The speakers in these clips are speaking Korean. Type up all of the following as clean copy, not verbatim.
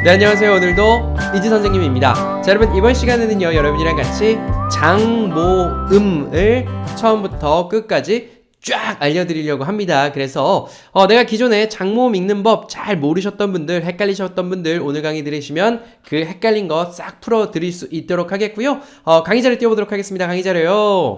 네, 안녕하세요. 오늘도 이지 선생님입니다. 자, 여러분, 이번 시간에는요, 여러분이랑 같이 장모음을 처음부터 끝까지 쫙 알려드리려고 합니다. 그래서 내가 기존에 장모음 읽는 법 잘 모르셨던 분들, 헷갈리셨던 분들 오늘 강의 들으시면 그 헷갈린 거 싹 풀어드릴 수 있도록 하겠고요. 강의 자료 띄워보도록 하겠습니다. 강의 자료요.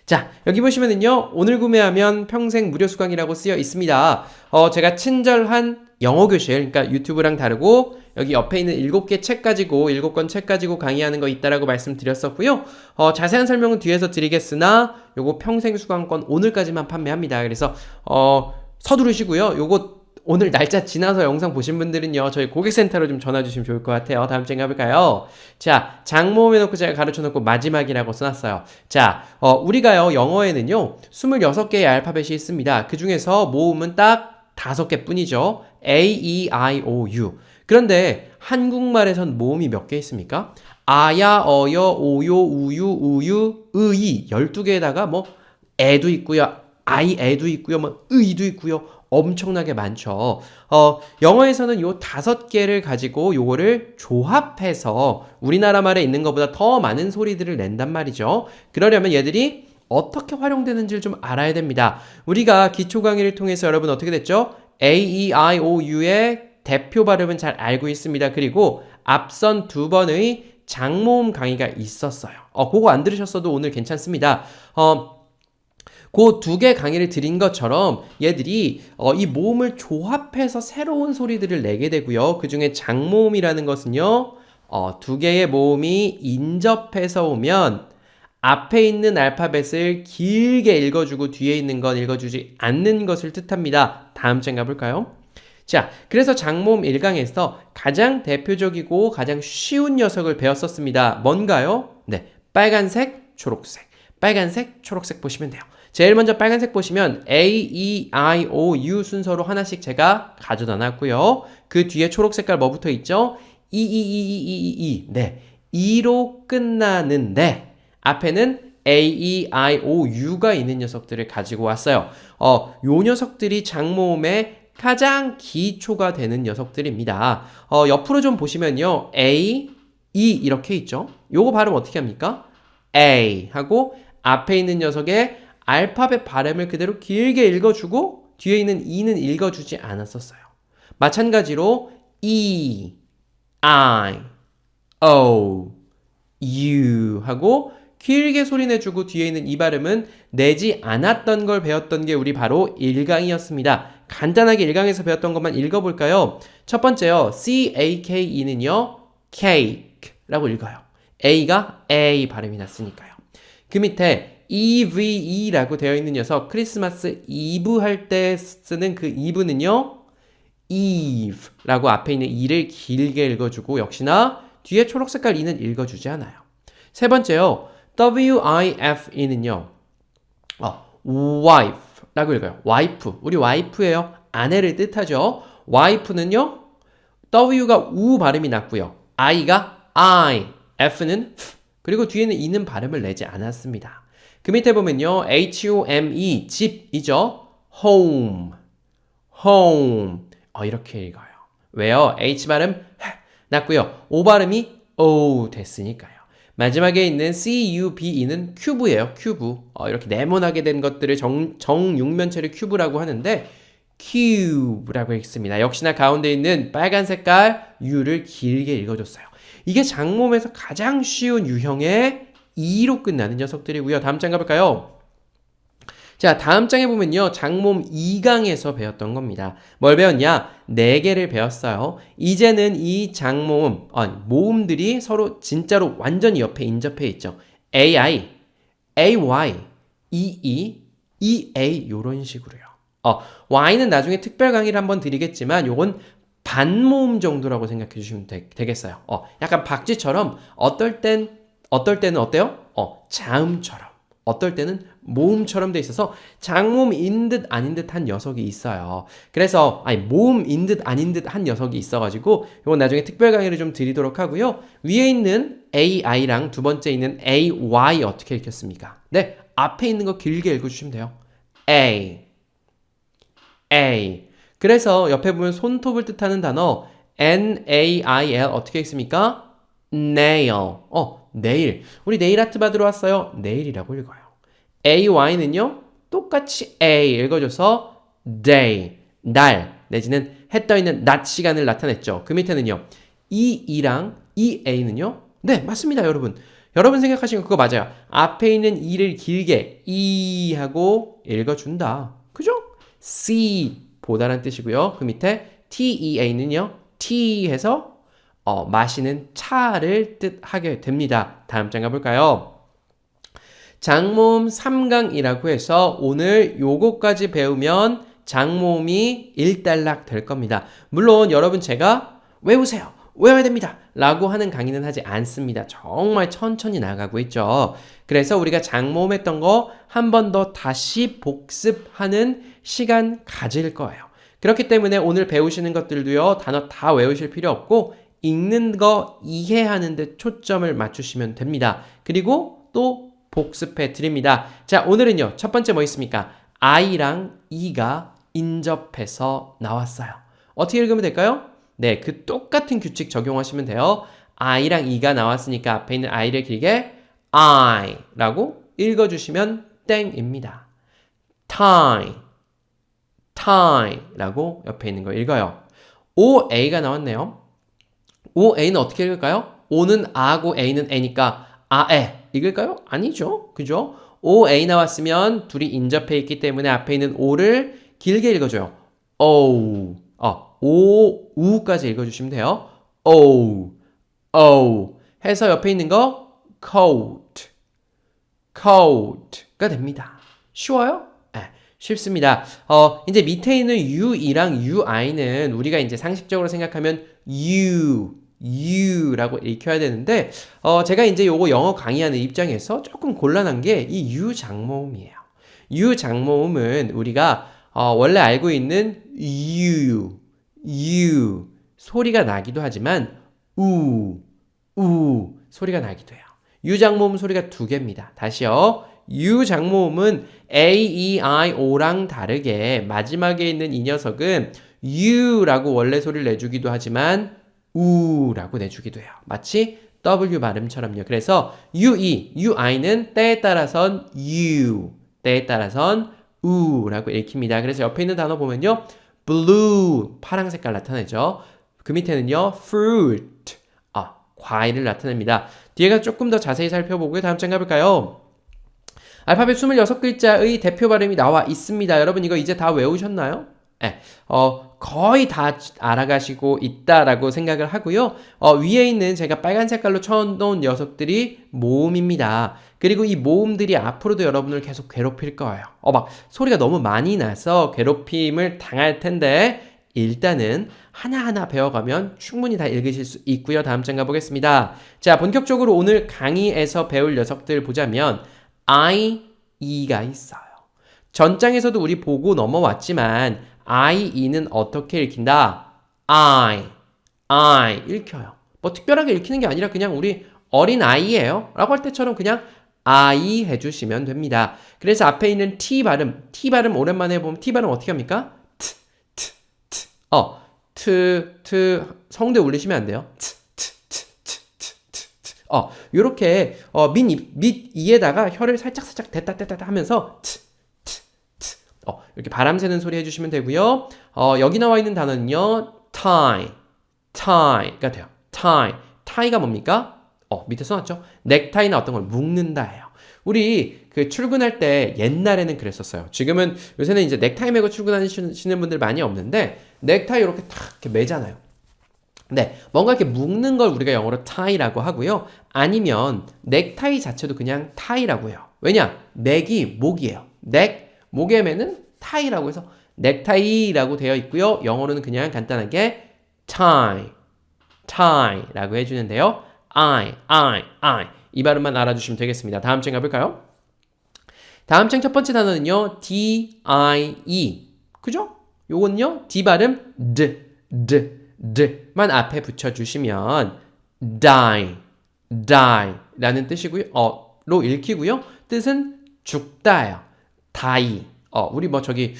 자, 여기 보시면은요, 오늘 구매하면 평생 무료 수강이라고 쓰여 있습니다. 제가 친절한 영어 교실, 그러니까 유튜브랑 다르고 여기 옆에 있는 7개 책 가지고 7권 책 가지고 강의하는 거 있다라고 말씀드렸었고요. 자세한 설명은 뒤에서 드리겠으나 요거 평생 수강권 오늘까지만 판매합니다. 그래서 서두르시고요. 요거 오늘 날짜 지나서 영상 보신 분들은요, 저희 고객센터로 좀 전화 주시면 좋을 것 같아요. 다음 주에 가볼까요? 자, 장모음 해놓고 제가 가르쳐 놓고 마지막이라고 써놨어요. 자, 우리가요, 영어에는요, 26개의 알파벳이 있습니다. 그 중에서 모음은 딱 5개 뿐이죠. A, E, I, O, U. 그런데 한국말에선 모음이 몇 개 있습니까? 아야, 어여, 오요, 우유, 우유, 의이 12개에다가 뭐 애도 있고요. 아이 애도 있고요. 뭐 의도 있고요. 엄청나게 많죠. 영어에서는 요 5개를 가지고 요거를 조합해서 우리나라 말에 있는 것보다 더 많은 소리들을 낸단 말이죠. 그러려면 얘들이 어떻게 활용되는지를 좀 알아야 됩니다. 우리가 기초 강의를 통해서 여러분 어떻게 됐죠? A, E, I, O, U의 대표 발음은 잘 알고 있습니다. 그리고 앞선 2번의 장모음 강의가 있었어요. 그거 안 들으셨어도 오늘 괜찮습니다. 그 2개 강의를 드린 것처럼 얘들이 이 모음을 조합해서 새로운 소리들을 내게 되고요. 그 중에 장모음이라는 것은요, 2개의 모음이 인접해서 오면 앞에 있는 알파벳을 길게 읽어주고 뒤에 있는 건 읽어주지 않는 것을 뜻합니다. 다음 장 가볼까요? 자, 그래서 장모음 1강에서 가장 대표적이고 가장 쉬운 녀석을 배웠었습니다. 뭔가요? 네, 빨간색, 초록색. 빨간색, 초록색 보시면 돼요. 제일 먼저 빨간색 보시면 A, E, I, O, U 순서로 하나씩 제가 가져다 놨고요. 그 뒤에 초록 색깔 뭐 붙어 있죠? E. 네, E로 끝나는데 앞에는 A, E, I, O, U가 있는 녀석들을 가지고 왔어요. 요 녀석들이 장모음의 가장 기초가 되는 녀석들입니다. 옆으로 좀 보시면요. A, E 이렇게 있죠? 요거 발음 어떻게 합니까? A 하고 앞에 있는 녀석의 알파벳 발음을 그대로 길게 읽어주고 뒤에 있는 E는 읽어주지 않았었어요. 마찬가지로 E, I, O, U 하고 길게 소리내주고 뒤에 있는 이 발음은 내지 않았던 걸 배웠던 게 우리 바로 1강이었습니다. 간단하게 1강에서 배웠던 것만 읽어볼까요? 첫 번째요. C-A-K-E는요. cake라고 읽어요. A가 A 발음이 났으니까요. 그 밑에 EVE라고 되어 있는 녀석 크리스마스 이브 할 때 쓰는 그 이브는요. Eve라고 앞에 있는 E를 길게 읽어주고 역시나 뒤에 초록색깔 E는 읽어주지 않아요. 세 번째요. WIFE는요. wife라고 읽어요. 와이프. 우리 와이프예요. 아내를 뜻하죠. wife는요. W가 우 발음이 났고요. I가 I, F는 F. 그리고 뒤에는 E는 발음을 내지 않았습니다. 그 밑에 보면요. HOME, 집이죠. home, home. 이렇게 읽어요. 왜요? H 발음 났고요. O 발음이 O 됐으니까요. 마지막에 있는 CUBE는 큐브예요. 큐브. 이렇게 네모나게 된 것들을 정육면체를 큐브라고 하는데 큐브라고 읽습니다. 역시나 가운데 있는 빨간 색깔 U를 길게 읽어줬어요. 이게 장모음에서 가장 쉬운 유형의 E로 끝나는 녀석들이고요. 다음 장 가볼까요? 자, 다음 장에 보면요. 장모음 2강에서 배웠던 겁니다. 뭘 배웠냐? 4개를 배웠어요. 이제는 이 장모음, 모음들이 서로 진짜로 완전히 옆에 인접해 있죠. AI, AY, EE, EA 요런 식으로요. Y는 나중에 특별 강의를 한번 드리겠지만 요건 반모음 정도라고 생각해 주시면 되겠어요. 약간 박쥐처럼 어떨 때는 어때요? 자음처럼. 어떨 때는 모음처럼 돼 있어서 장모음인 듯 아닌 듯 한 녀석이 있어요. 그래서 모음인 듯 아닌 듯 한 녀석이 있어가지고 이건 나중에 특별 강의를 좀 드리도록 하고요. 위에 있는 AI랑 두 번째 있는 AY 어떻게 읽혔습니까? 네, 앞에 있는 거 길게 읽어주시면 돼요. A. 그래서 옆에 보면 손톱을 뜻하는 단어 N-A-I-L 어떻게 읽습니까? nail. 내일. 우리 네일 아트 받으러 왔어요. 내일이라고 읽어요. A-Y는요, 똑같이 A 읽어줘서 day. 날. 내지는 해 떠 있는 낮 시간을 나타냈죠. 그 밑에는요, 이 E랑 이 A는요, 네, 맞습니다, 여러분. 여러분 생각하시는 거 그거 맞아요. 앞에 있는 E를 길게 E 하고 읽어준다. 그죠? C 보다란 뜻이고요. 그 밑에 TEA는요. T 해서 마시는 차를 뜻하게 됩니다. 다음 장 가볼까요? 장모음 3강이라고 해서 오늘 요거까지 배우면 장모음이 일단락 될 겁니다. 물론 여러분 제가 외우세요. 외워야 됩니다. 라고 하는 강의는 하지 않습니다. 정말 천천히 나가고 있죠. 그래서 우리가 장모음 했던 거 한 번 더 다시 복습하는 시간 가질 거예요. 그렇기 때문에 오늘 배우시는 것들도요, 단어 다 외우실 필요 없고, 읽는 거 이해하는 데 초점을 맞추시면 됩니다. 그리고 또 복습해 드립니다. 자, 오늘은요, 첫 번째 뭐 있습니까? I랑 E가 인접해서 나왔어요. 어떻게 읽으면 될까요? 네, 그 똑같은 규칙 적용하시면 돼요. I랑 E가 나왔으니까 앞에 있는 I를 길게 I라고 읽어주시면 땡입니다. time, time라고 옆에 있는 거 읽어요. OA가 나왔네요. OA는 어떻게 읽을까요? O는 A고 A는 A니까 아에 읽을까요? 아니죠. 그죠? OA 나왔으면 둘이 인접해 있기 때문에 앞에 있는 O를 길게 읽어줘요. O, O, U까지 읽어주시면 돼요. O, O 해서 옆에 있는 거 coat, coat가 됩니다. 쉬워요? 네, 쉽습니다. 이제 밑에 있는 UE랑 UI는 우리가 이제 상식적으로 생각하면 U라고 읽혀야 되는데, 제가 이제 요거 영어 강의하는 입장에서 조금 곤란한 게 이 U 장모음이에요. U 장모음은 우리가 원래 알고 있는 U 소리가 나기도 하지만 우 소리가 나기도 해요. U 장모음 소리가 두 개입니다. 다시요. U 장모음은 A, E, I, O랑 다르게 마지막에 있는 이 녀석은 U라고 원래 소리를 내주기도 하지만 우라고 내주기도 해요. 마치 W 발음처럼요. 그래서 UE, UI는 때에 따라선 U, 때에 따라선 우라고 읽힙니다. 그래서 옆에 있는 단어 보면요. blue, 파란 색깔 나타내죠. 그 밑에는요. fruit, 과일을 나타냅니다. 뒤에가 조금 더 자세히 살펴보고요. 다음 장 가볼까요? 알파벳 26글자의 대표 발음이 나와 있습니다. 여러분 이거 이제 다 외우셨나요? 네, 거의 다 알아가시고 있다라고 생각을 하고요. 위에 있는 제가 빨간 색깔로 쳐놓은 녀석들이 모음입니다. 그리고 이 모음들이 앞으로도 여러분을 계속 괴롭힐 거예요. 막 소리가 너무 많이 나서 괴롭힘을 당할 텐데 일단은 하나하나 배워가면 충분히 다 읽으실 수 있고요. 다음 장 가보겠습니다. 자, 본격적으로 오늘 강의에서 배울 녀석들 보자면 I, E가 있어요. 전장에서도 우리 보고 넘어왔지만 I, E는 어떻게 읽힌다? I 읽혀요. 뭐 특별하게 읽히는 게 아니라 그냥 우리 어린 아이예요 라고 할 때처럼 그냥 I 해주시면 됩니다. 그래서 앞에 있는 T 발음 오랜만에 해보면 T 발음 어떻게 합니까? 성대 울리시면 안 돼요. 요렇게 밑 이에다가 혀를 살짝 댔다 하면서 이렇게 바람 새는 소리 해주시면 되고요. 여기 나와 있는 단어는요. tie가 돼요. tie가 뭡니까? 밑에 써놨죠? 넥타이나 어떤 걸 묶는다예요. 우리 그 출근할 때 옛날에는 그랬었어요. 지금은 요새는 이제 넥타이 매고 출근하시는 분들 많이 없는데 넥타이 이렇게 탁 이렇게 매잖아요. 네, 뭔가 이렇게 묶는 걸 우리가 영어로 tie라고 하고요. 아니면 넥타이 자체도 그냥 tie라고 해요. 왜냐? 넥이 목이에요. 목에 매는 tie라고 해서 넥타이라고 되어 있고요. 영어로는 그냥 간단하게 tie라고 해주는데요. I. 이 발음만 알아주시면 되겠습니다. 다음 장 가볼까요? 다음 장 첫 번째 단어는요. D-I-E. 그죠? 요거는요. D 발음 D만 앞에 붙여주시면 die 라는 뜻이고요. 로 읽히고요. 뜻은 죽다예요. die. 우리 뭐 저기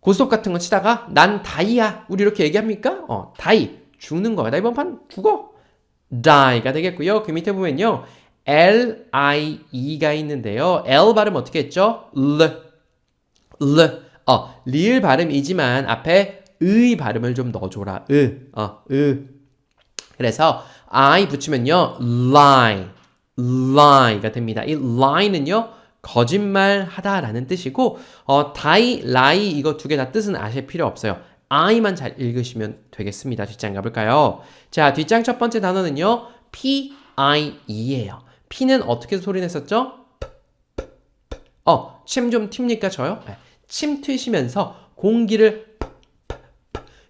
고스톱 같은 거 치다가 난 다이야. 우리 이렇게 얘기합니까? 다이. 죽는 거야. 나 이번 판 죽어. die가 되겠고요. 그 밑에 보면요. L-I-E가 있는데요. L 발음 어떻게 했죠? 리을 발음이지만 앞에 의 발음을 좀 넣어줘라. 그래서 I 붙이면요. lie가 됩니다. 이 lie는요. 거짓말 하다라는 뜻이고 die, lie 이거 두 개 다 뜻은 아실 필요 없어요. I만 잘 읽으시면 되겠습니다. 뒷장 가볼까요? 자, 뒷장 첫 번째 단어는요. P-I-E예요. P는 어떻게 소리 냈었죠? 침 좀 튑니까 저요? 네. 침 트시면서 공기를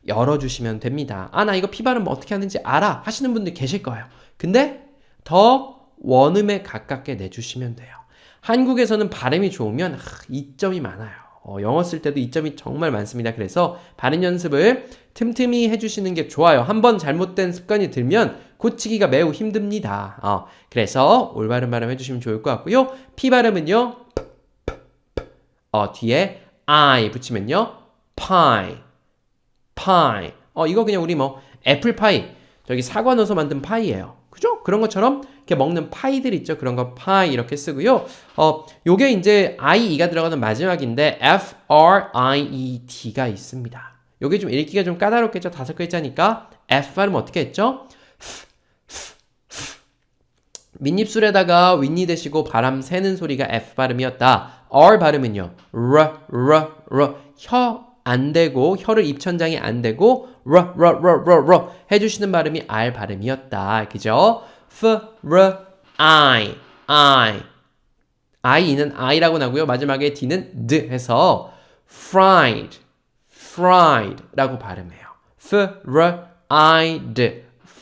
열어주시면 됩니다. 나 이거 피 발음 어떻게 하는지 알아 하시는 분들 계실 거예요. 근데 더 원음에 가깝게 내주시면 돼요. 한국에서는 발음이 좋으면 이점이 많아요. 영어 쓸 때도 이점이 정말 많습니다. 그래서 발음 연습을 틈틈이 해주시는 게 좋아요. 한번 잘못된 습관이 들면 고치기가 매우 힘듭니다. 그래서 올바른 발음 해주시면 좋을 것 같고요. 피 발음은요. 뒤에 I 붙이면요. pie. 이거 그냥 우리 애플파이, 저기 사과 넣어서 만든 파이예요. 그죠? 그런 것처럼 이렇게 먹는 파이들 있죠. 그런 거 파이 이렇게 쓰고요. 요게 이제 IE가 들어가는 마지막인데 FRIED가 있습니다. 요게 좀 읽기가 좀 까다롭겠죠. 5글자니까 F 발음 어떻게 했죠? 밑입술에다가 윗니 대시고 바람 새는 소리가 F 발음이었다. R 발음은요. 혀 안 대고 혀를 입천장에 안 대고 해주시는 발음이 R 발음이었다. 그죠? I는 I라고 나고요. 마지막에 D는 D 해서 fried라고 발음해요.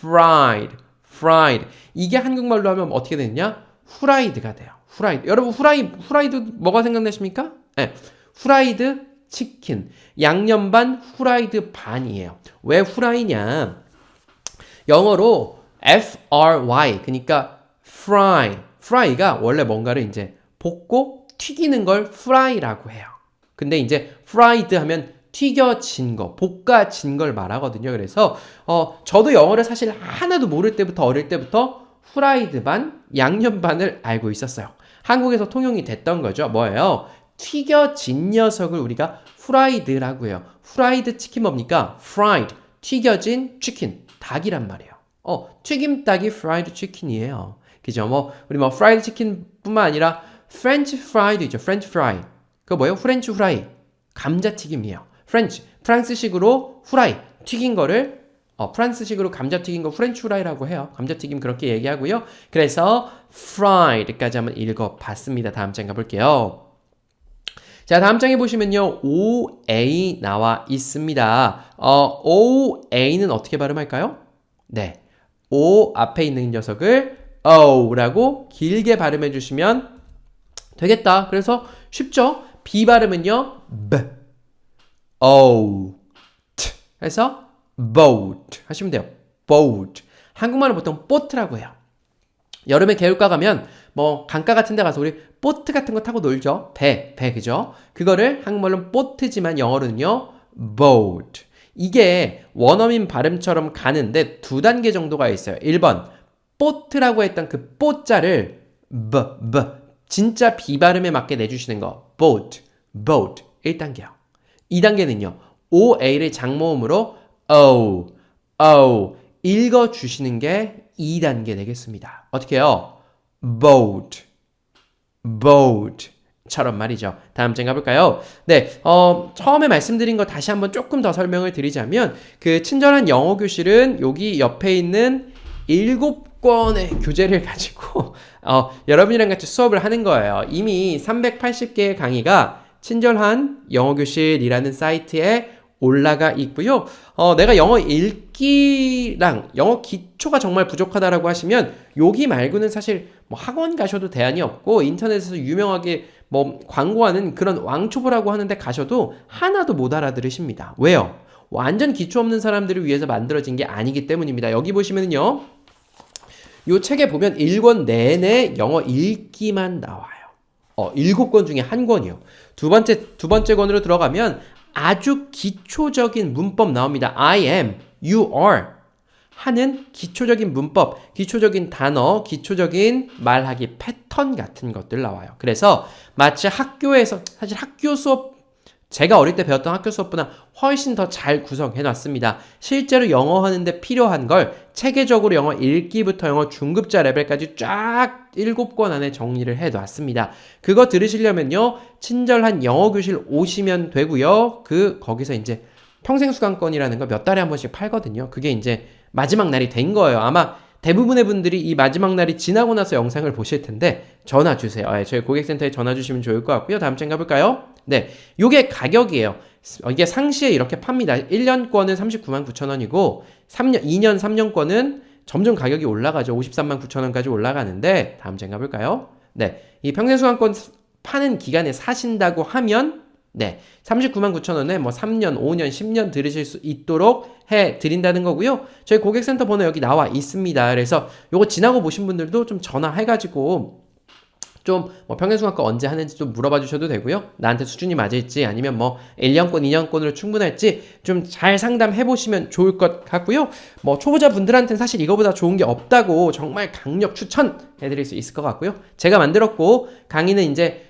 fried. 이게 한국말로 하면 어떻게 되느냐? 후라이드가 돼요. 후라이드. 여러분 후라이드 뭐가 생각나십니까? 네. 후라이드 치킨. 양념 반, 후라이드 반이에요. 왜 후라이냐? 영어로 F-R-Y. 그러니까 fry가 원래 뭔가를 이제 볶고 튀기는 걸 fry라고 해요. 근데 이제 fried 하면 튀겨진 거, 볶아진 걸 말하거든요. 그래서 저도 영어를 사실 하나도 모를 때부터 어릴 때부터 후라이드 반, 양념 반을 알고 있었어요. 한국에서 통용이 됐던 거죠. 뭐예요? 튀겨진 녀석을 우리가 프라이드라고 해요. 프라이드 치킨 뭡니까? fried, 튀겨진 치킨, 닭이란 말이에요. 튀김 닭이 프라이드 치킨이에요. 그죠? 우리 프라이드 치킨뿐만 아니라 프렌치 프라이도 있죠. 프렌치 프라이. 그거 뭐예요? 프렌치 프라이. 감자튀김이에요. 프랑스식으로 후라이, 튀긴 거를 프랑스식으로 감자 튀긴 거 프렌치 프라이라고 해요. 감자튀김 그렇게 얘기하고요. 그래서 fried까지 한번 읽어봤습니다. 다음 장 가볼게요. 자, 다음 장에 보시면요. OA 나와 있습니다. OA는 어떻게 발음할까요? 네. O 앞에 있는 녀석을 O라고 길게 발음해 주시면 되겠다. 그래서 쉽죠? B 발음은요. B. O. T. 해서 boat 하시면 돼요. boat. 한국말은 보통 보트라고 해요. 여름에 개울가 가면 강가 같은 데 가서 우리 보트 같은 거 타고 놀죠. 배 그죠? 그거를 한국말로는 보트지만 영어로는요. boat. 이게 원어민 발음처럼 가는데 2단계 정도가 있어요. 1번 보트라고 했던 그 뽀자를 진짜 비발음에 맞게 내주시는 거. boat 1단계요. 2단계는요. OA를 장모음으로 O 읽어주시는 게 2단계 되겠습니다. 어떻게 해요? boat처럼 말이죠. 다음 장 가볼까요? 네, 처음에 말씀드린 거 다시 한번 조금 더 설명을 드리자면 그 친절한 영어 교실은 여기 옆에 있는 7권의 교재를 가지고 여러분이랑 같이 수업을 하는 거예요. 이미 380개의 강의가 친절한 영어 교실이라는 사이트에 올라가 있고요. 내가 영어 읽기랑 영어 기초가 정말 부족하다라고 하시면 여기 말고는 사실 학원 가셔도 대안이 없고 인터넷에서 유명하게 광고하는 그런 왕초보라고 하는데 가셔도 하나도 못 알아들으십니다. 왜요? 완전 기초 없는 사람들을 위해서 만들어진 게 아니기 때문입니다. 여기 보시면요. 이 책에 보면 1권 내내 영어 읽기만 나와요. 7권 중에 한 권이요. 두 번째 권으로 들어가면 아주 기초적인 문법 나옵니다. I am, you are 하는 기초적인 문법, 기초적인 단어, 기초적인 말하기 패턴 같은 것들 나와요. 그래서 마치 학교에서 사실 학교 수업 제가 어릴 때 배웠던 학교 수업보다 훨씬 더 잘 구성해 놨습니다. 실제로 영어 하는데 필요한 걸 체계적으로 영어 1기부터 영어 중급자 레벨까지 쫙 7권 안에 정리를 해 놨습니다. 그거 들으시려면요. 친절한 영어 교실 오시면 되고요. 거기서 이제 평생 수강권이라는 거 몇 달에 한 번씩 팔거든요. 그게 이제 마지막 날이 된 거예요. 아마 대부분의 분들이 이 마지막 날이 지나고 나서 영상을 보실 텐데 전화 주세요. 저희 고객센터에 전화 주시면 좋을 것 같고요. 다음 장 가볼까요? 네, 요게 가격이에요. 이게 상시에 이렇게 팝니다. 1년권은 39만 9천 원이고 2년 3년권은 점점 가격이 올라가죠. 53만 9천 원까지 올라가는데 다음 장 가볼까요? 네, 이 평생 수강권 파는 기간에 사신다고 하면 네, 39만 9천 원에 뭐 3년, 5년, 10년 들으실 수 있도록 해 드린다는 거고요. 저희 고객센터 번호 여기 나와 있습니다. 그래서 요거 지나고 보신 분들도 좀 전화해가지고 좀 뭐 평생수강권 언제 하는지 좀 물어봐 주셔도 되고요. 나한테 수준이 맞을지 아니면 뭐 1년권, 2년권으로 충분할지 좀 잘 상담해 보시면 좋을 것 같고요. 뭐 초보자 분들한테는 사실 이거보다 좋은 게 없다고 정말 강력 추천해 드릴 수 있을 것 같고요. 제가 만들었고 강의는 이제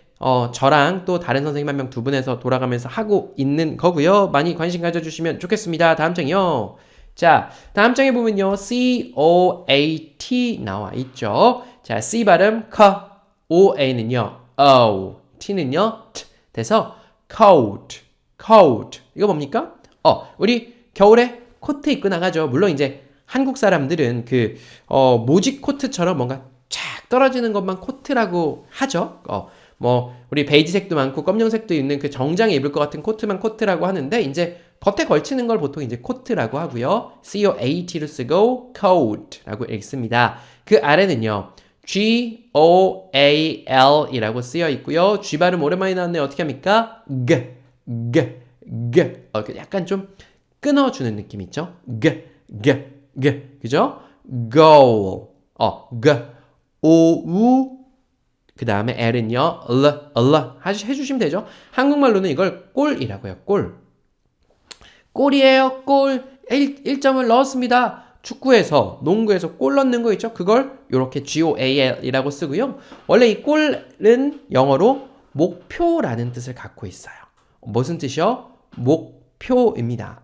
저랑 또 다른 선생님 한 명 두 분에서 돌아가면서 하고 있는 거고요. 많이 관심 가져주시면 좋겠습니다. 다음 장이요. 자, 다음 장에 보면요. COAT 나와 있죠. 자, C 발음 커, OA는요. O, T는요. T 돼서 coat, coat. 이거 뭡니까? 우리 겨울에 코트 입고 나가죠. 물론 이제 한국 사람들은 모직 코트처럼 뭔가 쫙 떨어지는 것만 코트라고 하죠. 뭐 우리 베이지색도 많고 검정색도 있는 그 정장에 입을 것 같은 코트만 코트라고 하는데 이제 겉에 걸치는 걸 보통 이제 코트라고 하고요. COAT로 쓰고 coat라고 읽습니다. 그 아래는요. GOAL이라고 쓰여 있고요. G 발음 오랜만에 나왔네요. 어떻게 합니까? 약간 좀 끊어주는 느낌 있죠? 그죠? goal. O-U 그 다음에 L은요, 해주시면 되죠. 한국말로는 이걸 골이라고 해요, 골. 골이에요, 골. 1점을 넣었습니다. 축구에서, 농구에서 골 넣는 거 있죠? 그걸 이렇게 GOAL이라고 쓰고요. 원래 이 골은 영어로 목표라는 뜻을 갖고 있어요. 무슨 뜻이요? 목표입니다.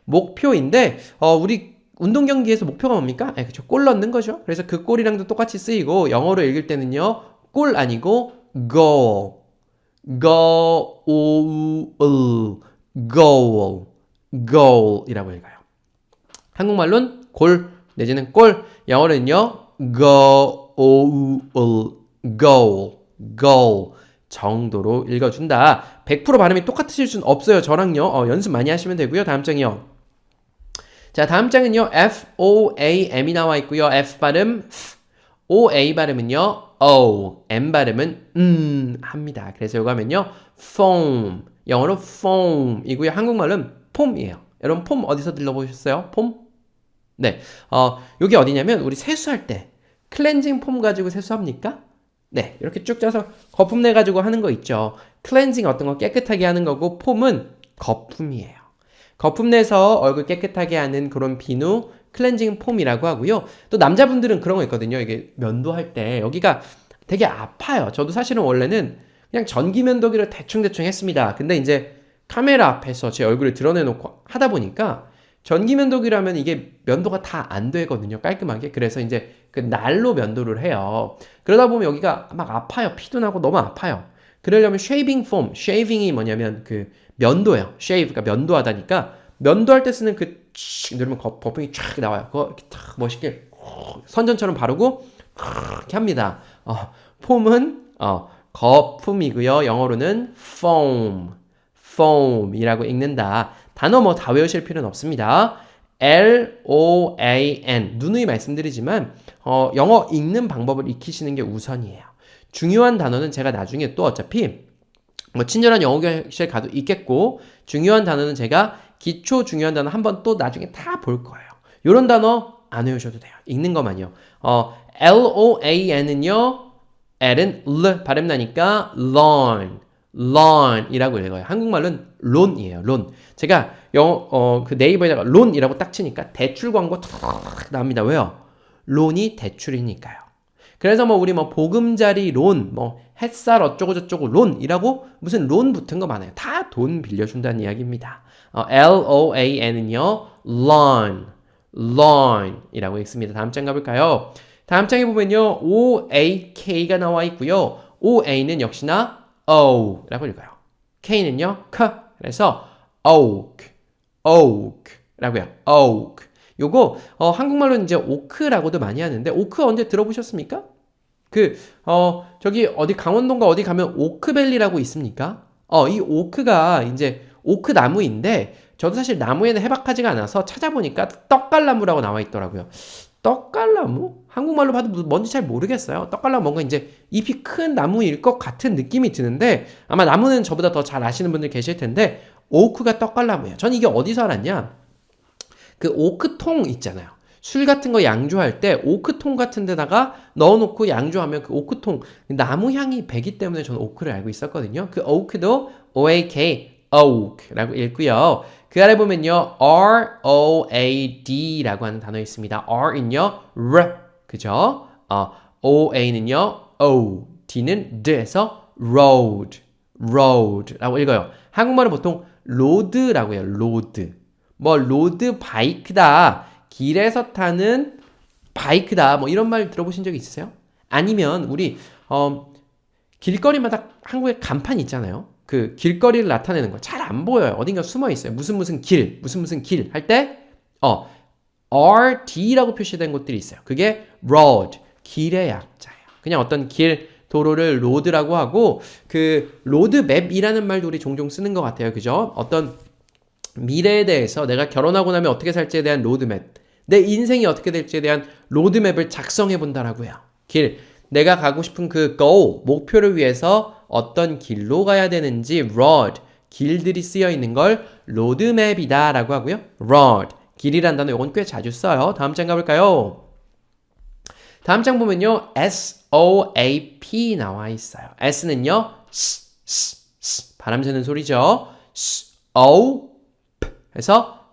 목표인데, 우리 운동 경기에서 목표가 뭡니까? 그쵸. 골 넣는 거죠. 그래서 그 골이랑도 똑같이 쓰이고, 영어로 읽을 때는요, 골 아니고 goal, goal이라고 읽어요. 한국말로는 골 내지는 골, 영어로는요 goal 정도로 읽어준다. 100% 발음이 똑같으실 수는 없어요. 저랑요. 연습 많이 하시면 되고요. 다음 장이요. 자, 다음 장은요. FOAM이 나와 있고요. F 발음, OA 발음은요. O, M 발음은 합니다. 그래서 이거 하면요. foam, 영어로 foam이고요. 한국말은 폼이에요. 여러분 폼 어디서 들러보셨어요? 폼? 네, 여기 어디냐면 우리 세수할 때 클렌징 폼 가지고 세수합니까? 네, 이렇게 쭉 짜서 거품 내가지고 하는 거 있죠. 클렌징 어떤 거 깨끗하게 하는 거고 폼은 거품이에요. 거품 내서 얼굴 깨끗하게 하는 그런 비누 클렌징 폼이라고 하고요. 또 남자분들은 그런 거 있거든요. 이게 면도할 때 여기가 되게 아파요. 저도 사실은 원래는 그냥 전기 면도기를 대충 했습니다. 근데 이제 카메라 앞에서 제 얼굴을 드러내놓고 하다 보니까 전기 면도기라면 이게 면도가 다 안 되거든요. 깔끔하게. 그래서 이제 그 날로 면도를 해요. 그러다 보면 여기가 막 아파요. 피도 나고 너무 아파요. 그러려면 쉐이빙 폼, 쉐이빙이 뭐냐면 그 면도예요. 쉐이브, 그러니까 면도하다니까 면도할 때 쓰는 누르면 거품이 쫙 나와요. 그거 이렇게 탁 멋있게 선전처럼 바르고 이렇게 합니다. 폼은 거품이고요. 영어로는 foam이라고 읽는다. 단어 뭐 다 외우실 필요는 없습니다. LOAN 누누이 말씀드리지만 영어 읽는 방법을 익히시는 게 우선이에요. 중요한 단어는 제가 나중에 또 어차피 뭐 친절한 영어 교실 가도 있겠고 중요한 단어는 제가 기초 중요한 단어 한번 또 나중에 다 볼 거예요. 이런 단어 안 외우셔도 돼요. 읽는 것만요. LOAN은요. L은 L 발음 나니까 lawn, lawn이라고 읽어요. 한국말은 론이에요. 론. 제가 그 네이버에다가 론이라고 딱 치니까 대출 광고 탁 나옵니다. 왜요? 론이 대출이니까요. 그래서 뭐 우리 뭐 보금자리 론, 뭐 햇살 어쩌고 저쩌고 론이라고 무슨 론 붙은 거 많아요. 다 돈 빌려준다는 이야기입니다. LOAN은요, lawn이라고 읽습니다. 다음 장 가볼까요? 다음 장에 보면요, OAK가 나와 있고요. OA는 역시나 O라고 읽어요. K는요, 그래서 oak라고요. oak. 요거 한국말로는 이제 오크라고도 많이 하는데 오크 언제 들어보셨습니까? 저기 어디 강원도인가 어디 가면 오크밸리라고 있습니까? 이 오크가 이제 오크 나무인데 저도 사실 나무에는 해박하지가 않아서 찾아보니까 떡갈나무라고 나와 있더라고요. 떡갈나무? 한국말로 봐도 뭔지 잘 모르겠어요. 떡갈나무 뭔가 이제 잎이 큰 나무일 것 같은 느낌이 드는데 아마 나무는 저보다 더 잘 아시는 분들 계실 텐데 오크가 떡갈나무예요. 전 이게 어디서 알았냐? 그 오크통 있잖아요. 술 같은 거 양조할 때 오크통 같은 데다가 넣어놓고 양조하면 그 오크통 나무 향이 배기 때문에 저는 오크를 알고 있었거든요. 그 오크도 OAK, oak라고 읽고요. 그 아래 보면요, ROAD라고 하는 단어 있습니다. R은요, R, 그죠? OA는요, O, D는 D에서 road라고 읽어요. 한국말은 보통 로드라고 해요. 로드. 뭐 로드 바이크다. 길에서 타는 바이크다. 뭐 이런 말 들어보신 적 있으세요? 아니면 우리 길거리마다 한국에 간판 있잖아요. 그 길거리를 나타내는 거 잘 안 보여요. 어딘가 숨어 있어요. 무슨 길, 무슨 길 할 때 RD라고 표시된 곳들이 있어요. 그게 road, 길의 약자예요. 그냥 어떤 길, 도로를 로드라고 하고 그 로드맵이라는 말도 우리 종종 쓰는 것 같아요. 그죠? 어떤 미래에 대해서 내가 결혼하고 나면 어떻게 살지에 대한 로드맵, 내 인생이 어떻게 될지에 대한 로드맵을 작성해 본다라고요. 내가 가고 싶은 그 goal, 목표를 위해서 어떤 길로 가야 되는지 road, 길들이 쓰여 있는 걸 로드맵이다 라고 하고요. road, 길이란 단어 이건 꽤 자주 써요. 다음 장 가볼까요? 다음 장 보면요. SOAP 나와 있어요. S는요. 바람 새는 소리죠. O 그래서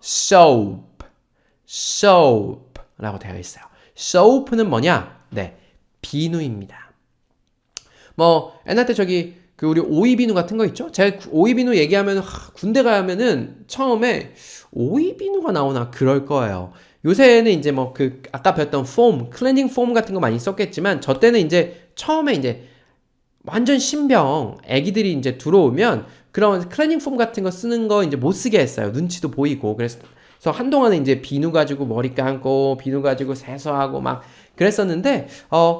soap라고 되어 있어요. soap는 뭐냐? 네, 비누입니다. 뭐 옛날 때 저기 그 우리 오이비누 같은 거 있죠? 제가 오이비누 얘기하면 군대 가면은 처음에 오이비누가 나오나 그럴 거예요. 요새는 이제 뭐 그 아까 배웠던 폼, 클렌징 폼 같은 거 많이 썼겠지만 저 때는 이제 처음에 이제 완전 신병 애기들이 이제 들어오면 그런 클렌징 폼 같은 거 쓰는 거 이제 못 쓰게 했어요. 눈치도 보이고. 그래서 한동안은 이제 비누 가지고 머리 감고 비누 가지고 세수하고 막 그랬었는데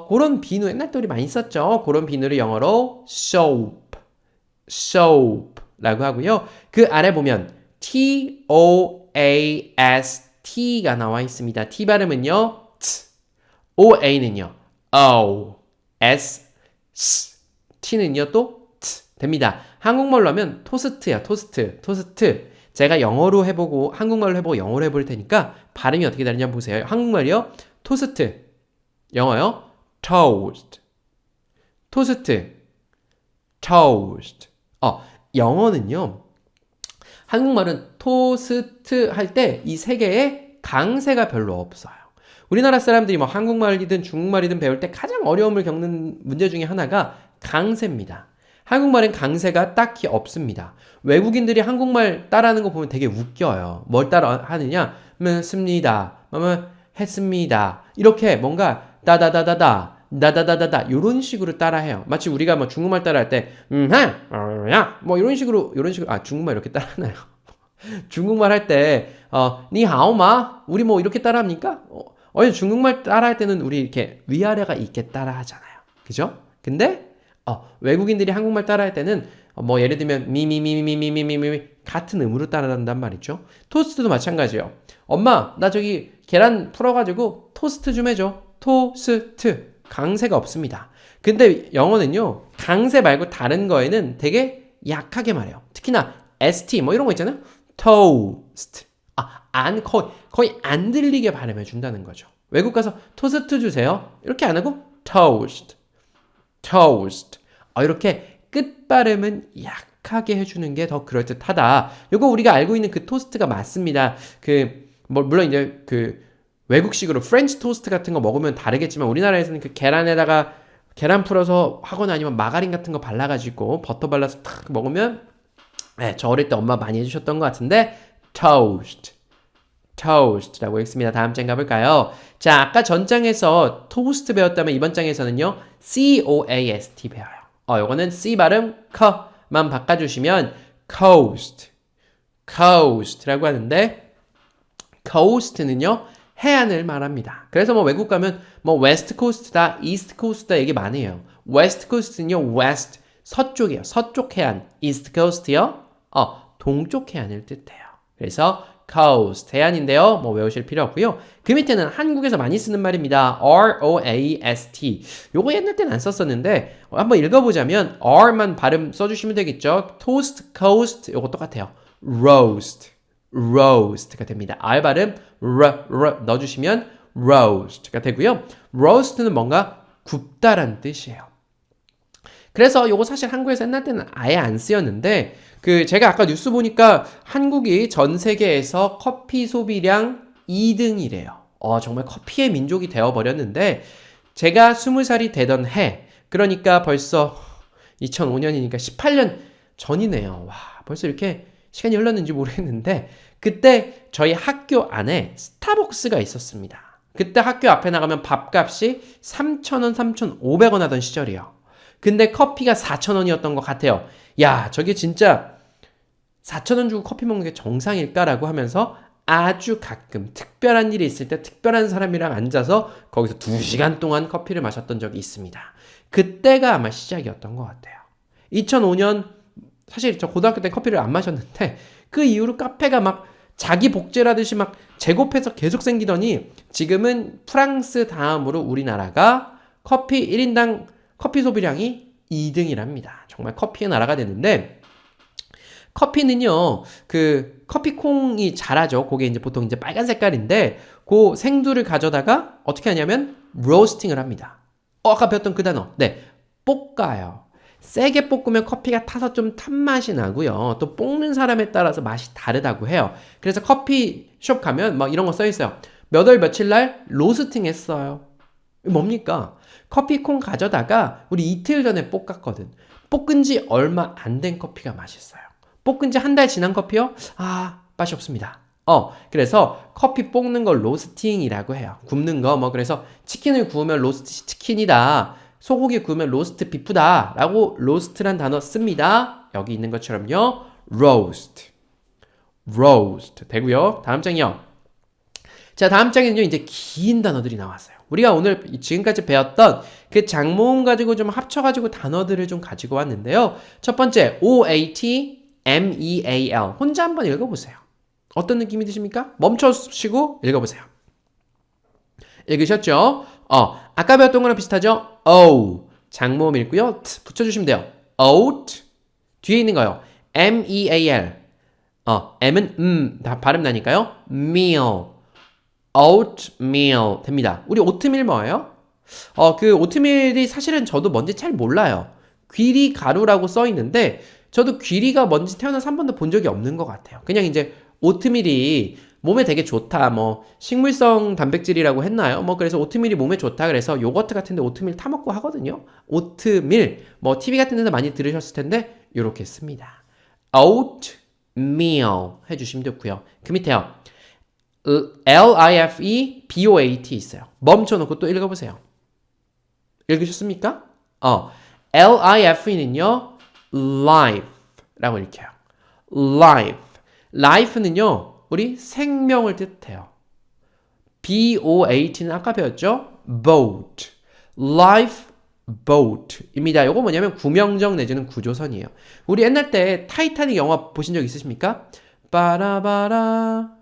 그런 비누 옛날 때 우리 많이 썼죠. 그런 비누를 영어로 soap라고 하고요. 그 아래 보면 TOAST가 나와 있습니다. T 발음은요. T, OA는요. O, S, T는요 또 T 됩니다. 한국말로 하면 토스트야. 토스트. 제가 영어로 해보고 한국말로 해보고 영어로 해볼 테니까 발음이 어떻게 다르냐 한번 보세요. 한국말이요. 토스트. 영어요. toast. 토스트. toast. 영어는요. 한국말은 토스트 할 때 이 세 개의 강세가 별로 없어요. 우리나라 사람들이 뭐 한국말이든 중국말이든 배울 때 가장 어려움을 겪는 문제 중에 하나가 강세입니다. 한국말엔 강세가 딱히 없습니다. 외국인들이 한국말 따라하는 거 보면 되게 웃겨요. 뭘 따라 하느냐? 습니다. 했습니다. 이렇게 뭔가 나다다다다 요런 식으로 따라해요. 마치 우리가 뭐 중국말 따라할 때 뭐 이런 식으로 중국말 이렇게 따라하나요? 중국말 할 때 니하오마 우리 뭐 이렇게 따라합니까? 중국말 따라할 때는 우리 이렇게 위아래가 있게 따라하잖아요. 그죠? 근데 외국인들이 한국말 따라할 때는 뭐 예를 들면 미미미미미미미미 같은 음으로 따라한단 말이죠. 토스트도 마찬가지예요. 엄마 나 저기 계란 풀어가지고 토스트 좀 해줘. 토스트 강세가 없습니다. 근데 영어는요 강세 말고 다른 거에는 되게 약하게 말해요. 특히나 ST 뭐 이런 거 있잖아요. toast 거의 안 들리게 발음해 준다는 거죠. 외국 가서 토스트 주세요. 이렇게 안 하고 toast 이렇게 끝발음은 약하게 해주는 게 더 그럴듯하다. 이거 우리가 알고 있는 그 토스트가 맞습니다. 물론 이제 외국식으로 프렌치 토스트 같은 거 먹으면 다르겠지만 우리나라에서는 그 계란에다가 계란 풀어서 하거나 아니면 마가린 같은 거 발라가지고 버터 발라서 탁 먹으면 저 어릴 때 엄마 많이 해주셨던 것 같은데 toast라고 했습니다. 다음 장 가볼까요? 자, 아까 전 장에서 toast 배웠다면 이번 장에서는요 coast 배워요. 요거는 c 발음 만 바꿔주시면 coast라고 하는데 coast는요 해안을 말합니다. 그래서 외국 가면 웨스트 코스트다, 이스트 코스트다 얘기 많이 해요. 웨스트 코스트는요 웨스트 서쪽이에요. 서쪽 해안. 이스트 코스트요 동쪽 해안을 뜻해요. 그래서 coast 해안인데요. 외우실 필요 없고요. 그 밑에는 한국에서 많이 쓰는 말입니다. roast. 요거 옛날 때는 안 썼었는데 한번 읽어보자면 r만 발음 써주시면 되겠죠. toast, coast 요거 똑같아요. roast가 됩니다. R 발음 넣어주시면 roast가 되고요. roast는 뭔가 굽다란 뜻이에요. 그래서 요거 사실 한국에서 옛날 때는 아예 안 쓰였는데 제가 아까 뉴스 보니까 한국이 전 세계에서 커피 소비량 2등이래요. 정말 커피의 민족이 되어버렸는데 제가 20살이 되던 해 그러니까 벌써 2005년이니까 18년 전이네요. 와, 벌써 이렇게 시간이 흘렀는지 모르겠는데 그때 저희 학교 안에 스타벅스가 있었습니다. 그때 학교 앞에 나가면 밥값이 3,000원, 3,500원 하던 시절이요. 근데 커피가 4,000원이었던 것 같아요. 야, 저게 진짜 4,000원 주고 커피 먹는 게 정상일까라고 하면서 아주 가끔 특별한 일이 있을 때 특별한 사람이랑 앉아서 거기서 2시간 동안 커피를 마셨던 적이 있습니다. 그때가 아마 시작이었던 것 같아요. 2005년 사실 저 고등학교 때 커피를 안 마셨는데 그 이후로 카페가 막 자기 복제라듯이 막 재고해서 계속 생기더니 지금은 프랑스 다음으로 우리나라가 커피 1인당 커피 소비량이 2등이랍니다. 정말 커피의 나라가 됐는데 커피는요, 커피콩이 자라죠. 그게 이제 보통 이제 빨간 색깔인데 그 생두를 가져다가 어떻게 하냐면 로스팅을 합니다. 아까 배웠던 그 단어. 네, 볶아요. 세게 볶으면 커피가 타서 좀 탄맛이 나고요. 또 볶는 사람에 따라서 맛이 다르다고 해요. 그래서 커피숍 가면 이런 거 써 있어요. 몇 월 며칠 날 로스팅 했어요. 뭡니까? 커피콩 가져다가 우리 이틀 전에 볶았거든. 볶은 지 얼마 안 된 커피가 맛있어요. 볶은 지 한 달 지난 커피요? 맛이 없습니다. 그래서 커피 볶는 걸 로스팅이라고 해요. 굽는 거 그래서 치킨을 구우면 로스트 치킨이다. 소고기 구우면 로스트 비프다. 라고 로스트란 단어 씁니다. 여기 있는 것처럼요. roast 되고요. 다음 장이요. 자, 다음 장에는요, 이제 긴 단어들이 나왔어요. 우리가 오늘 지금까지 배웠던 그 장모음 가지고 좀 합쳐가지고 단어들을 좀 가지고 왔는데요. 첫 번째, OATMEAL. 혼자 한번 읽어보세요. 어떤 느낌이 드십니까? 멈춰쉬고 읽어보세요. 읽으셨죠? 아까 배웠던 거랑 비슷하죠? O. 장모음 읽고요. T 붙여주시면 돼요. oat. 뒤에 있는 거요. MEAL. M은 다 발음 나니까요. meal. oatmeal 됩니다. 우리 오트밀 뭐예요? 그 오트밀이 사실은 저도 뭔지 잘 몰라요. 귀리 가루라고 써 있는데 저도 귀리가 뭔지 태어나서 한 번도 본 적이 없는 것 같아요. 그냥 이제 오트밀이 몸에 되게 좋다. 식물성 단백질이라고 했나요? 그래서 오트밀이 몸에 좋다. 그래서 요거트 같은 데 오트밀 타 먹고 하거든요. 오트밀. TV 같은 데서 많이 들으셨을 텐데 요렇게 씁니다. oatmeal 해주시면 좋고요. 그 밑에요. LIFEBOAT 있어요. 멈춰놓고 또 읽어보세요. 읽으셨습니까? LIFE는요, life라고 읽혀요. life는요, 우리 생명을 뜻해요. BOAT는 아까 배웠죠? boat. lifeboat입니다. 이거 뭐냐면 구명정 내지는 구조선이에요. 우리 옛날 때 타이타닉 영화 보신 적 있으십니까? 빠라바라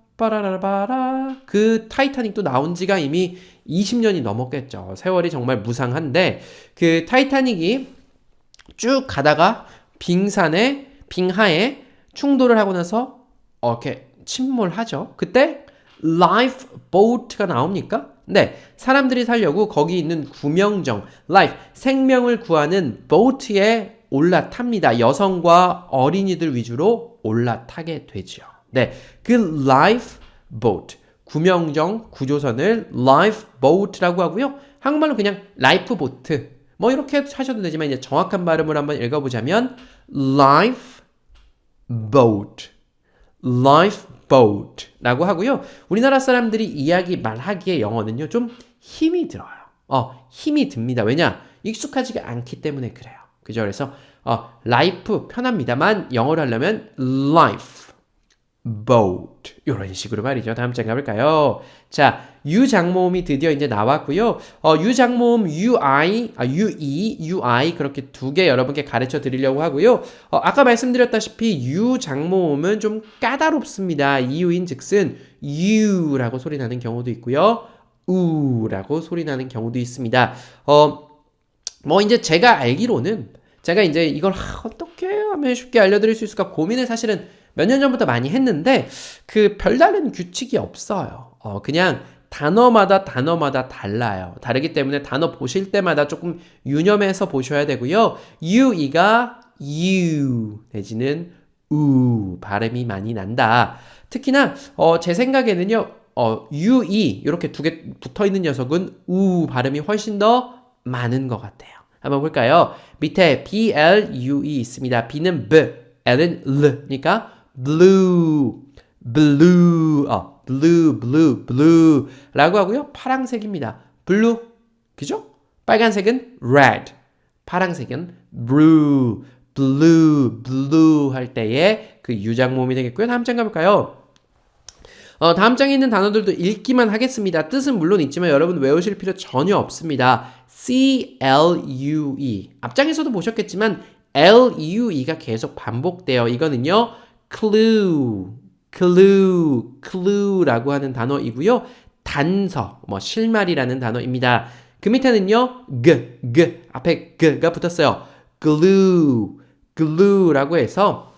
그 타이타닉도 나온 지가 이미 20년이 넘었겠죠. 세월이 정말 무상한데 그 타이타닉이 쭉 가다가 빙하에 충돌을 하고 나서 이렇게 침몰하죠. 그때 lifeboat가 나옵니까? 네, 사람들이 살려고 거기 있는 구명정, life, 생명을 구하는 boat에 올라탑니다. 여성과 어린이들 위주로 올라타게 되죠. 네, 그 lifeboat, 구명정 구조선을 lifeboat라고 하고요. 한국말로 그냥 라이프보트 뭐 이렇게 하셔도 되지만 이제 정확한 발음을 한번 읽어보자면 lifeboat, lifeboat라고 하고요. 우리나라 사람들이 이야기 말하기에 영어는요 좀 힘이 들어요. 힘이 듭니다. 왜냐? 익숙하지가 않기 때문에 그래요. 그죠? 그래서 life 편합니다만 영어로 하려면 life boat 이런 식으로 말이죠. 다음 장 가볼까요? 자, 유장모음이 드디어 이제 나왔고요. 유장모음 UI 그렇게 두 개 여러분께 가르쳐 드리려고 하고요. 아까 말씀드렸다시피 유장모음은 좀 까다롭습니다. 이유인즉슨 유라고 소리 나는 경우도 있고요. 우라고 소리 나는 경우도 있습니다. 뭐 이제 제가 알기로는 제가 이제 이걸 어떻게 하면 쉽게 알려드릴 수 있을까 고민을 사실은 몇 년 전부터 많이 했는데 그 별다른 규칙이 없어요. 그냥 단어마다 달라요. 다르기 때문에 단어 보실 때마다 조금 유념해서 보셔야 되고요. 유이가 유 내지는 우 발음이 많이 난다. 특히나 제 생각에는요. 유이 이렇게 두 개 붙어있는 녀석은 우 발음이 훨씬 더 많은 것 같아요. 한번 볼까요? 밑에 blue 있습니다. b는 b, l은 l니까 blue, blue 라고 하고요. 파란색입니다. blue, 그죠? 빨간색은 red, 파란색은 blue 할 때의 그 유장모음이 되겠고요. 다음 장 가볼까요? 다음 장에 있는 단어들도 읽기만 하겠습니다. 뜻은 물론 있지만 여러분 외우실 필요 전혀 없습니다. CLUE 앞장에서도 보셨겠지만 LUE가 계속 반복돼요. 이거는요 clue라고 하는 단어이고요. 단서, 실마리라는 단어입니다. 그 밑에는요 앞에 g가 붙었어요. glue라고 해서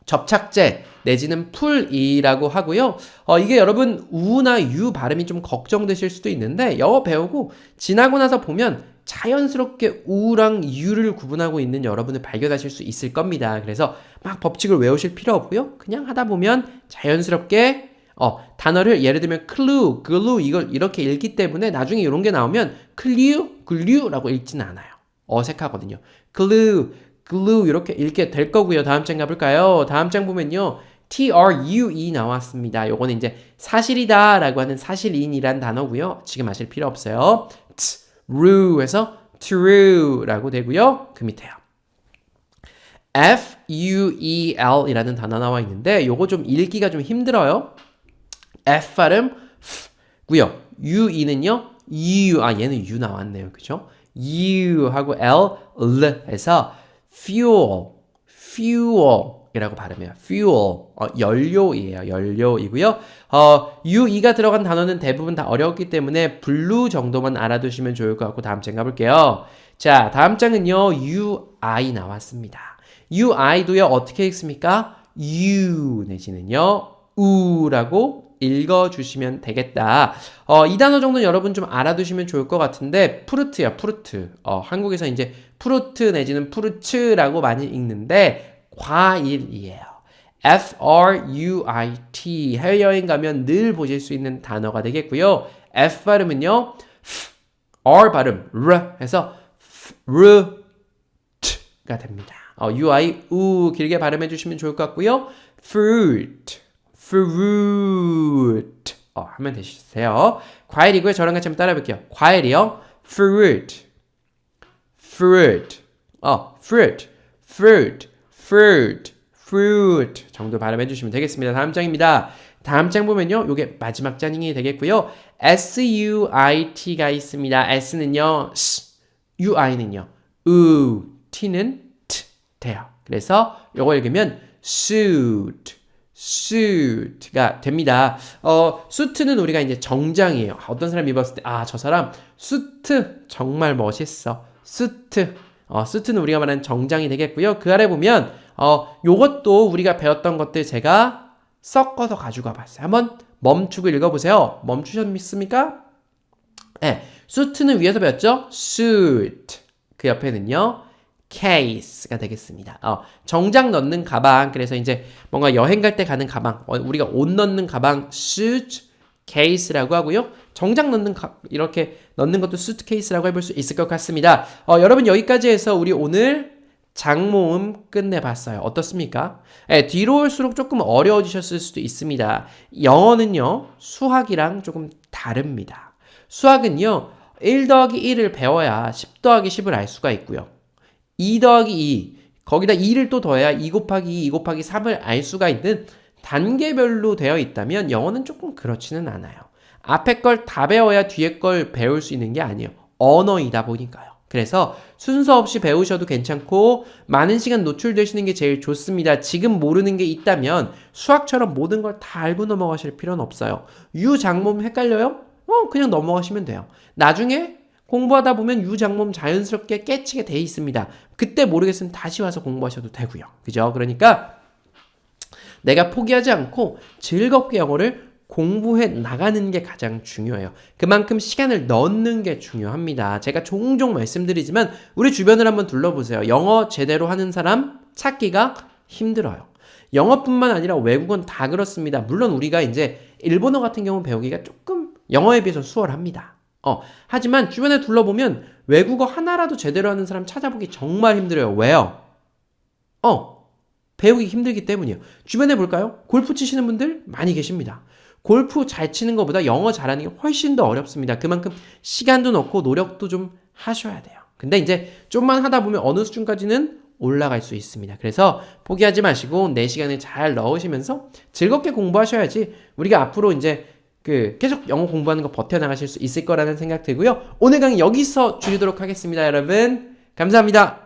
접착제 내지는 풀이라고 하고요. 이게 여러분 우나 유 발음이 좀 걱정되실 수도 있는데 영어 배우고 지나고 나서 보면 자연스럽게 우랑 유를 구분하고 있는 여러분을 발견하실 수 있을 겁니다. 그래서 막 법칙을 외우실 필요 없고요. 그냥 하다 보면 자연스럽게 단어를 예를 들면 glue 이걸 이렇게 읽기 때문에 나중에 이런 게 나오면 glue라고 읽지는 않아요. 어색하거든요. glue 이렇게 읽게 될 거고요. 다음 장 가볼까요? 다음 장 보면요. true 나왔습니다. 요거는 이제 사실이다 라고 하는 사실인이란 단어고요. 지금 아실 필요 없어요. true에서 true 라고 되고요. 그 밑에요. fuel 이라는 단어 나와 있는데 요거 좀 읽기가 좀 힘들어요. F 발음 F고요. ue는요. 얘는 u 나왔네요. 그죠? u 하고 l 해서 fuel 이라고 발음해요. fuel 연료이에요. 연료이고요. ue가 들어간 단어는 대부분 다 어렵기 때문에 blue 정도만 알아두시면 좋을 것 같고 다음 장 가볼게요. 자, 다음 장은요. ui 나왔습니다. ui도요. 어떻게 읽습니까? u 내지는요. 우라고 읽어주시면 되겠다. 이 단어 정도는 여러분 좀 알아두시면 좋을 것 같은데 푸르트야, 푸르트. 한국에서 이제 푸르트 내지는 푸르츠라고 많이 읽는데 과일이에요. fruit 해외여행 가면 늘 보실 수 있는 단어가 되겠고요. F 발음은요. R 발음 R 해서 fruit가 됩니다. ui 우 길게 발음해 주시면 좋을 것 같고요. fruit 하면 되시세요. 과일이고요. 저랑 같이 한번 따라해 볼게요. 과일이요. fruit 정도 발음해 주시면 되겠습니다. 다음 장입니다. 다음 장 보면요. 요게 마지막 장이 되겠고요. SUIT가 있습니다. S는요. S, UI는요. U, T는 T 돼요. 그래서 요거 읽으면 suit가 됩니다. suit는 우리가 이제 정장이에요. 어떤 사람 입었을 때 저 사람 suit 정말 멋있어. suit는 우리가 말하는 정장이 되겠고요. 그 아래 보면 요것도 우리가 배웠던 것들 제가 섞어서 가지고 와봤어요. 한번 멈추고 읽어보세요. 멈추셨습니까? 네, suit는 위에서 배웠죠? suit 그 옆에는요. case가 되겠습니다. 정장 넣는 가방. 그래서 이제 뭔가 여행 갈 때 가는 가방. 우리가 옷 넣는 가방 suitcase라고 하고요. 정장 넣는 이렇게 넣는 것도 suitcase라고 해볼 수 있을 것 같습니다. 여러분 여기까지 해서 우리 오늘 장모음 끝내봤어요. 어떻습니까? 뒤로 올수록 조금 어려워지셨을 수도 있습니다. 영어는요, 수학이랑 조금 다릅니다. 수학은요, 1 더하기 1을 배워야 10 더하기 10을 알 수가 있고요. 2 더하기 2, 거기다 2를 또 더해야 2 곱하기 2, 2 곱하기 3을 알 수가 있는 단계별로 되어 있다면 영어는 조금 그렇지는 않아요. 앞에 걸 다 배워야 뒤에 걸 배울 수 있는 게 아니에요. 언어이다 보니까요. 그래서 순서 없이 배우셔도 괜찮고 많은 시간 노출되시는 게 제일 좋습니다. 지금 모르는 게 있다면 수학처럼 모든 걸 다 알고 넘어가실 필요는 없어요. 유장모음 헷갈려요? 그냥 넘어가시면 돼요. 나중에 공부하다 보면 유장모음 자연스럽게 깨치게 돼 있습니다. 그때 모르겠으면 다시 와서 공부하셔도 되고요. 그죠? 그러니까 내가 포기하지 않고 즐겁게 영어를 공부해 나가는 게 가장 중요해요. 그만큼 시간을 넣는 게 중요합니다. 제가 종종 말씀드리지만 우리 주변을 한번 둘러보세요. 영어 제대로 하는 사람 찾기가 힘들어요. 영어뿐만 아니라 외국어는 다 그렇습니다. 물론 우리가 이제 일본어 같은 경우 배우기가 조금 영어에 비해서 수월합니다. 하지만 주변에 둘러보면 외국어 하나라도 제대로 하는 사람 찾아보기 정말 힘들어요. 왜요? 배우기 힘들기 때문이에요. 주변에 볼까요? 골프 치시는 분들 많이 계십니다. 골프 잘 치는 것보다 영어 잘하는 게 훨씬 더 어렵습니다. 그만큼 시간도 넣고 노력도 좀 하셔야 돼요. 근데 이제 좀만 하다 보면 어느 수준까지는 올라갈 수 있습니다. 그래서 포기하지 마시고 내 시간을 잘 넣으시면서 즐겁게 공부하셔야지 우리가 앞으로 이제 계속 영어 공부하는 거 버텨나가실 수 있을 거라는 생각 들고요. 오늘 강의 여기서 줄이도록 하겠습니다. 여러분 감사합니다.